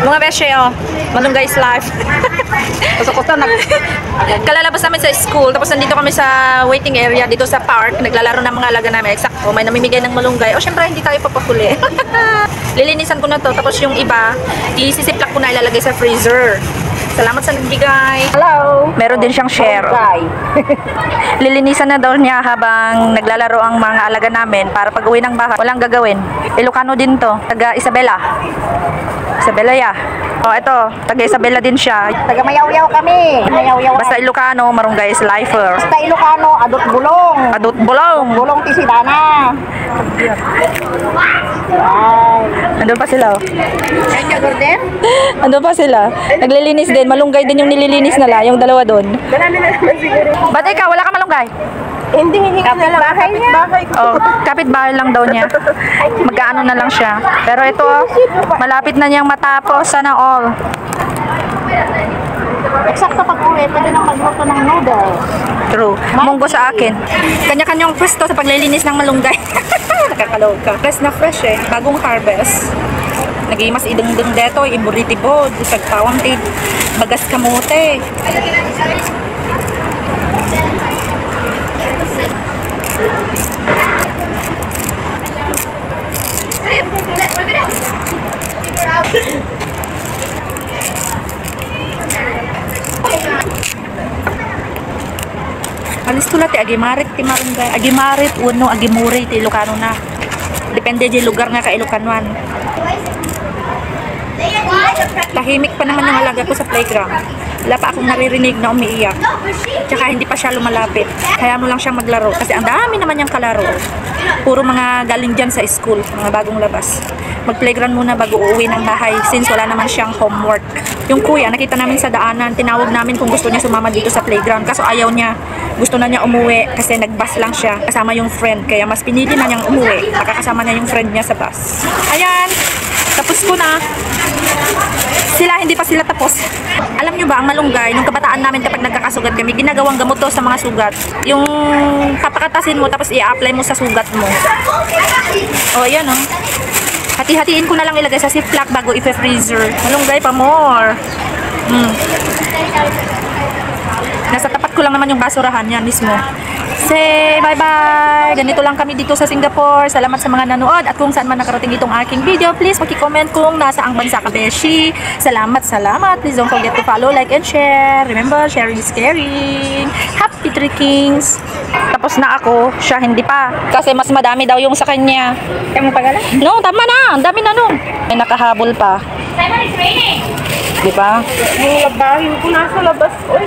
Mga beshe, oh. Malunggay's life. Kalalabas namin sa school, tapos nandito kami sa waiting area, dito sa park. Naglalaro ng mga alaga namin. Eksakto, may namimigay ng malunggay. O, syempre, hindi tayo papakuli. Lilinisan ko na to, tapos yung iba, isisiplak ko na ilalagay sa freezer. Salamat sa nagbigay. Hello! Meron din siyang share. Lilinisan na daw niya habang naglalaro ang mga alaga namin para pag uwi ng bahay. Walang gagawin. Ilocano din to. Taga Isabela. Isabela ya. Oh, ito. Taga Isabela din siya. Taga Mayaw-yaw kami. Mayaw-yaw. Basta Ilocano, marunggay is lifer. Basta Ilocano, adot bulong. Adot bulong. Bulong tisidana. Andun pa sila, oh. Kanya Gordon? Andun pa sila. Naglilinis din. Malunggay din yung nililinis nila. Yung dalawa doon. Marami na siguro. Ba't ikaw? Wala ka malunggay? Hindi, kapit bahay niya. Oh, kapit-bahay lang daw niya. Magkaano na lang siya. Pero ito, malapit na niyang matapos. Sana all. Eksakto pag uwi, pwede nang magluto ng noodles. True. Munggo sa akin. Kanya-kanyang pwesto sa paglilinis ng malunggay. Nakakaloka. Fresh na fresh eh. Bagong harvest. Nagimas ideng-deng deto. Iburitibod. Isagtawang tid. Bagas kamote. Alis tulat agimarit ti marunggay. Agimarit uno agimuri ti Ilocano na. Depende di lugar nga ka Ilocanuan. Tahimik pa naman yung alaga ko sa playground. Wala pa akong naririnig na umiiyak. Tsaka hindi pa siya lumalapit. Kaya mo lang siyang maglaro. Kasi ang dami naman niyang kalaro. Puro mga galing dyan sa school. Mga bagong labas. Mag-playground muna bago uuwi ng bahay since wala naman siyang homework. Yung kuya, nakita namin sa daanan. Tinawag namin kung gusto niya sumama dito sa playground. Kaso ayaw niya. Gusto na niya umuwi kasi nag-bus lang siya. Kasama yung friend. Kaya mas pinili na niyang umuwi. Nakakasama niya yung friend niya sa bus. Ayan. Tapos ko na. Hindi pa sila tapos. Alam nyo ba, ang malunggay, nung kabataan namin kapag nagkakasugat kami, ginagawang gamot to sa mga sugat. Yung papakatasin mo, tapos i-apply mo sa sugat mo. O, ayan o. Hati-hatiin ko na lang ilagay sa ziplock bago i-freezer. Malunggay pa more. Nasa tapat ko lang naman yung basurahan yan mismo. Say bye-bye! Ganito lang kami dito sa Singapore. Salamat sa mga nanood at kung saan man nakarating itong aking video, please paki-comment kung nasa ang bansa ka, beshi. Salamat! Please don't forget to follow, like, and share. Remember, sharing is caring. Happy trickings! Tapos na ako, siya hindi pa. Kasi mas madami daw yung sa kanya. Kaya mo pagala? No, tama na! Ang dami na nun. May nakahabol pa. Simon, it's raining! Diba? Yung labahin ko nasa labas. Uy!